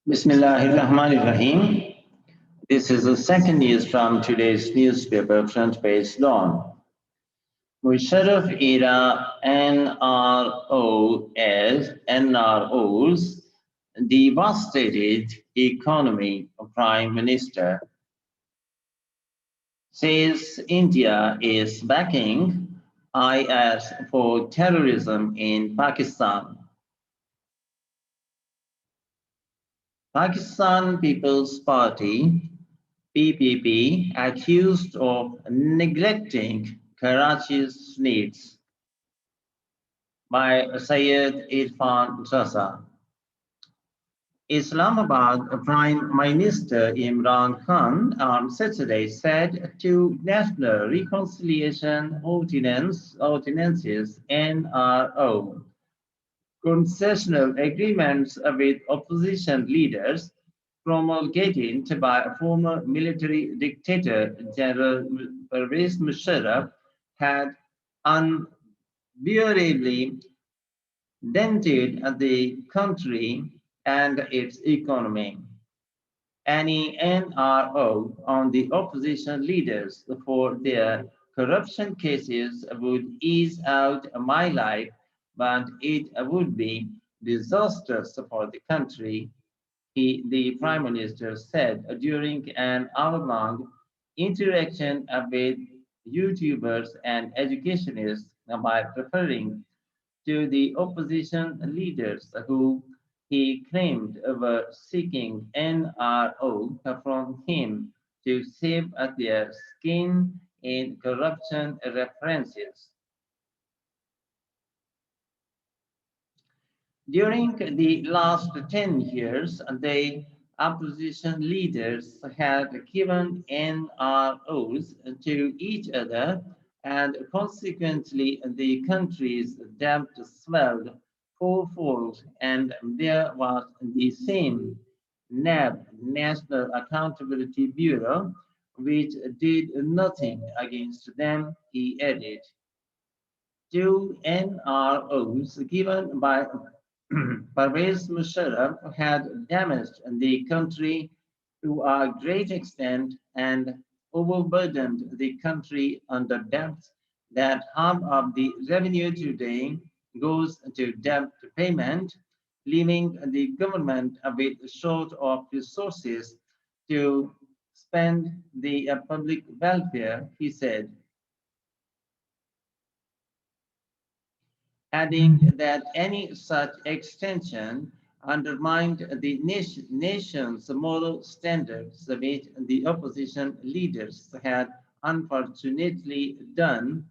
Bismillahirrahmanirrahim. This is the second news from today's newspaper front page lawn. Musharraf era NROs devastated economy. Prime Minister says India is backing IS for terrorism in Pakistan. Pakistan People's Party PPP accused of neglecting Karachi's needs by Syed Irfan Raza. Islamabad Prime Minister Imran Khan on Saturday said two National Reconciliation Ordinances NRO concessional agreements with opposition leaders promulgated by former military dictator General Pervez Musharraf had unbearably dented the country and its economy. Any NRO on the opposition leaders for their corruption cases would ease out my life, but it would be disastrous for the country, the Prime Minister said during an hour-long interaction with YouTubers and educationists by referring to the opposition leaders who he claimed were seeking NRO from him to save their skin in corruption references. During the last 10 years, the opposition leaders had given NROs to each other, and consequently, the country's debt swelled fourfold, and there was the same NAB, National Accountability Bureau, which did nothing against them, he added. Two NROs given by Pervez Musharraf had damaged the country to a great extent and overburdened the country under debts that half of the revenue today goes to debt payment, leaving the government a bit short of resources to spend the public welfare, he said, adding that any such extension undermined the nation's moral standards, which the opposition leaders had unfortunately done.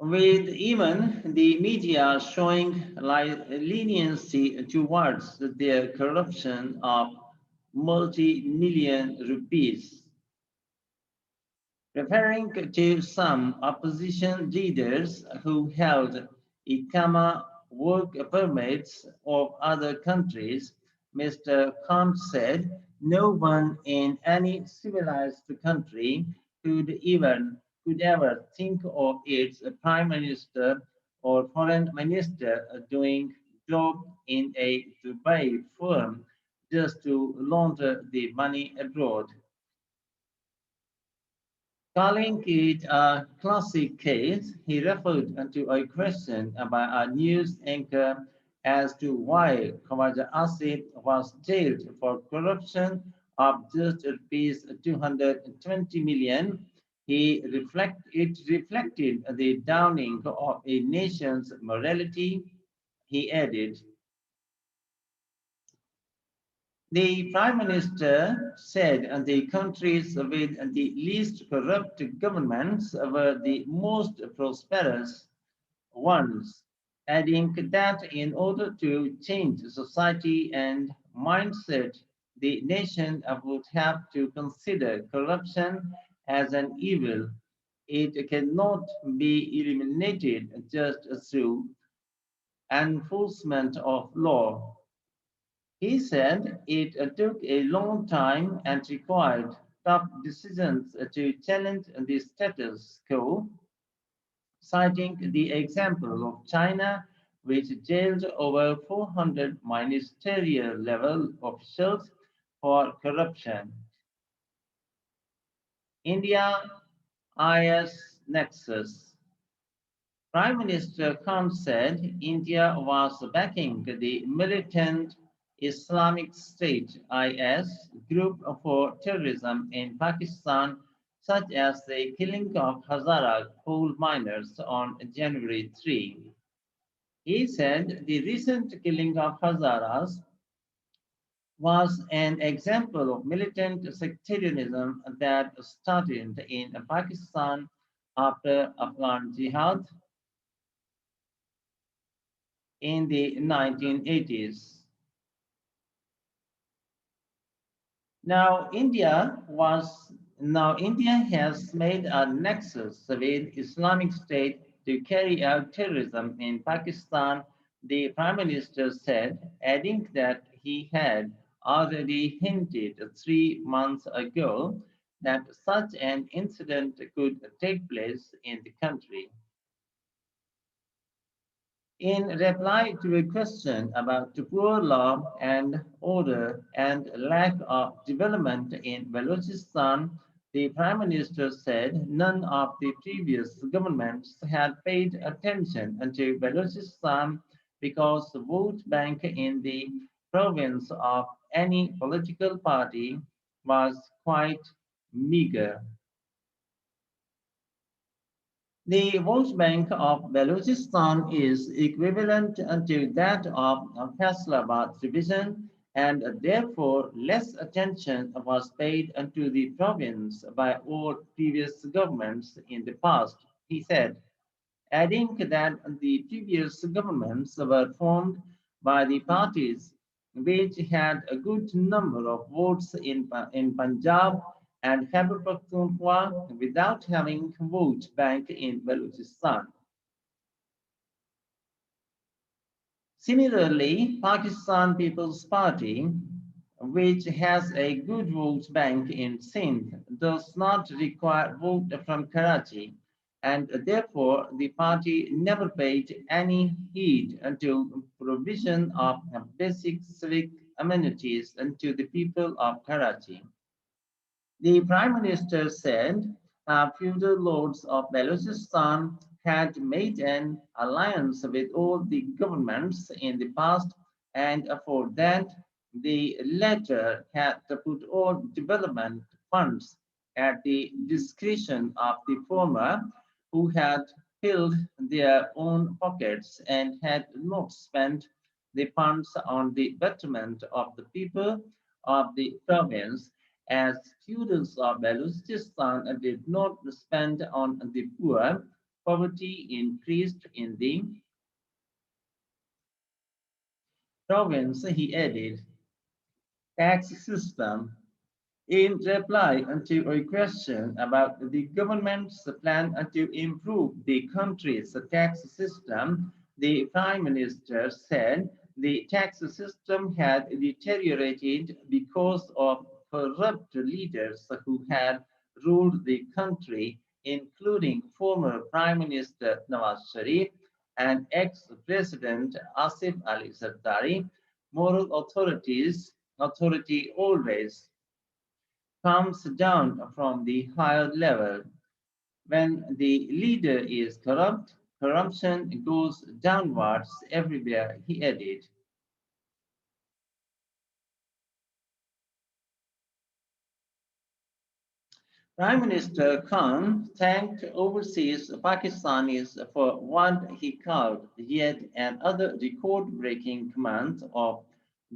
With even the media showing leniency towards their corruption of multi-million rupees. Referring to some opposition leaders who held Ikama work permits of other countries, Mr. Khan said no one in any civilized country could ever think of its prime minister or foreign minister doing job in a Dubai firm just to launder the money abroad. Calling it a classic case, he referred to a question by a news anchor as to why Khawaja Asif was jailed for corruption of just rupees 220 million. It reflected the downing of a nation's morality, he added. The Prime Minister said the countries with the least corrupt governments were the most prosperous ones, adding that in order to change society and mindset, the nation would have to consider corruption as an evil. It cannot be eliminated just through enforcement of law. He said it took a long time and required tough decisions to challenge the status quo. citing the example of China, which jailed over 400 ministerial level officials for corruption. India IS Nexus. Prime Minister Khan said India was backing the militant Islamic State IS group for terrorism in Pakistan, such as the killing of Hazara coal miners on January 3. He said the recent killing of Hazaras was an example of militant sectarianism that started in Pakistan after Afghan Jihad in the 1980s. Now India has made a nexus with Islamic State to carry out terrorism in Pakistan, the Prime Minister said, adding that he had already hinted 3 months ago that such an incident could take place in the country. In reply to a question about the poor law and order and lack of development in Balochistan, the Prime Minister said none of the previous governments had paid attention to Balochistan because the vote bank in the province of any political party was quite meager. The vote bank of Balochistan is equivalent to that of Faisalabad division, and therefore less attention was paid to the province by all previous governments in the past, he said, adding that the previous governments were formed by the parties which had a good number of votes in Punjab and Khyber Pakhtunkhwa without having vote bank in Balochistan. Similarly, Pakistan People's Party, which has a good vote bank in Sindh, does not require vote from Karachi, and therefore the party never paid any heed to provision of basic civic amenities to the people of Karachi. The Prime Minister said feudal lords of Balochistan had made an alliance with all the governments in the past, and for that, the latter had to put all development funds at the discretion of the former, who had filled their own pockets and had not spent the funds on the betterment of the people of the province as students of Balochistan did not spend on the poor, poverty increased in the province, he added. Tax system. In reply to a question about the government's plan to improve the country's tax system, the Prime Minister said the tax system had deteriorated because of corrupt leaders who had ruled the country, including former Prime Minister Nawaz Sharif and ex-President Asif Ali Zardari. Moral authority always comes down from the higher level. When the leader is corrupt, corruption goes downwards everywhere, he added. Prime Minister Khan thanked overseas Pakistanis for what he called yet another record-breaking month of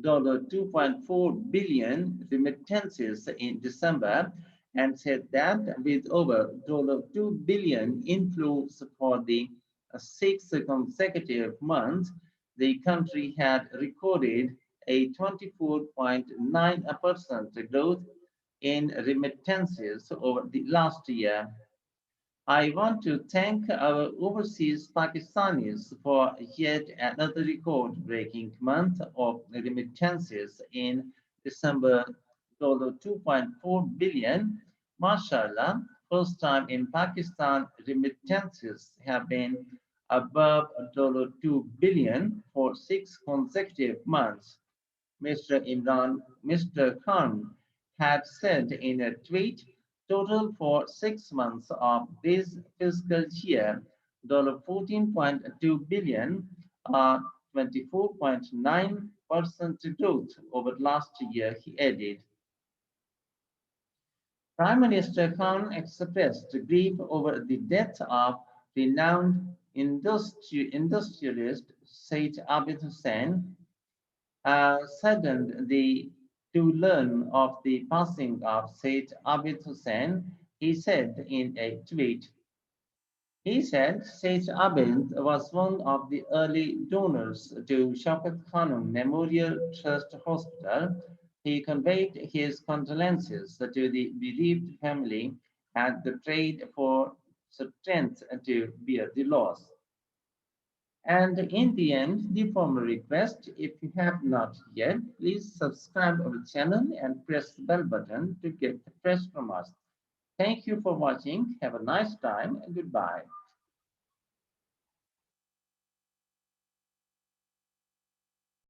$2.4 billion remittances in December and said that with over $2 billion inflows for the sixth consecutive month, the country had recorded a 24.9% growth in remittances over the last year. I want to thank our overseas Pakistanis for yet another record-breaking month of remittances in December, $2.4 billion. MashaAllah, first time in Pakistan, remittances have been above $2 billion for 6 consecutive months. Mr. Khan had said in a tweet, total for 6 months of this fiscal year, $14.2 billion, 24.9% growth over last year, he added. Prime Minister Khan expressed grief over the death of renowned industrialist Said Abid Hussain, saddened to learn of the passing of Said Abid Hussain, he said in a tweet. He said Said Abid was one of the early donors to Shaukat Khanum Memorial Trust Hospital. He conveyed his condolences to the bereaved family and prayed for strength to bear the loss. And in the end, the formal request, if you have not yet, please subscribe our channel and press the bell button to get the fresh from us. Thank you for watching. Have a nice time and goodbye.